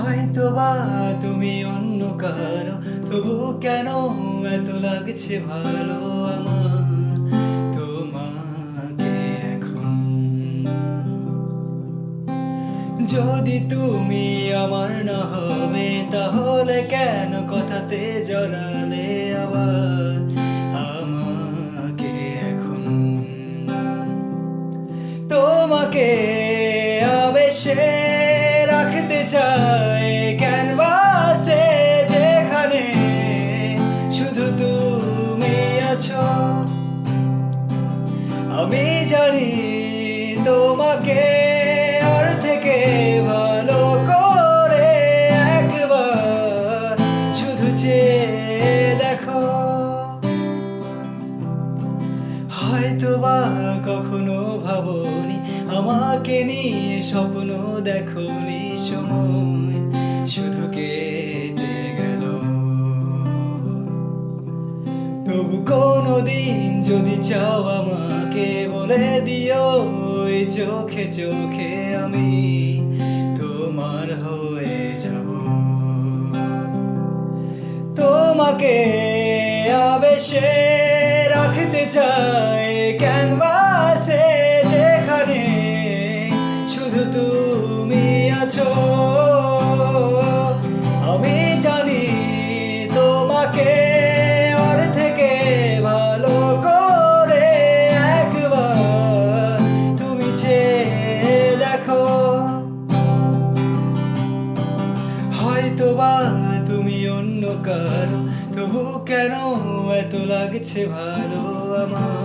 হয়তোবা তুমি অন্য কারো, তবু কেন এত লাগছে ভালো আমার তোমাকে এখন। যদি তুমি আমার না হবে, তাহলে কেন কথাতে জড়ালে আবার আমাকে এখন। তোমাকে আবেশে রাখতে চাই ক্যানভাসে, যেখানে শুধু তুমি আছো। আমি জানি তোমাকে আর থেকে ভালো করে একবার শুধু চেয়ে দেখো। হয়তোবা কখনো ভাবনি আমাকে নিয়ে স্বপ্ন দেখোনি, সময় শুধু কেটে গেল। তবু কোনোদিন যদি চাও আমাকে বলে দিও, ওই চোখে চোখে আমি তোমার হয়ে যাব। তোমাকে আবেশে রাখতে চাই ক্যানভাসে, যেখানে শুধু তুমি আছো। আমি জানি তোমাকে আর থেকে ভালো করে একবার তুমি চেয়ে দেখো। হয়তোবা তুমি অন্য কারো, তবু কেন এত লাগছে ভালো আমার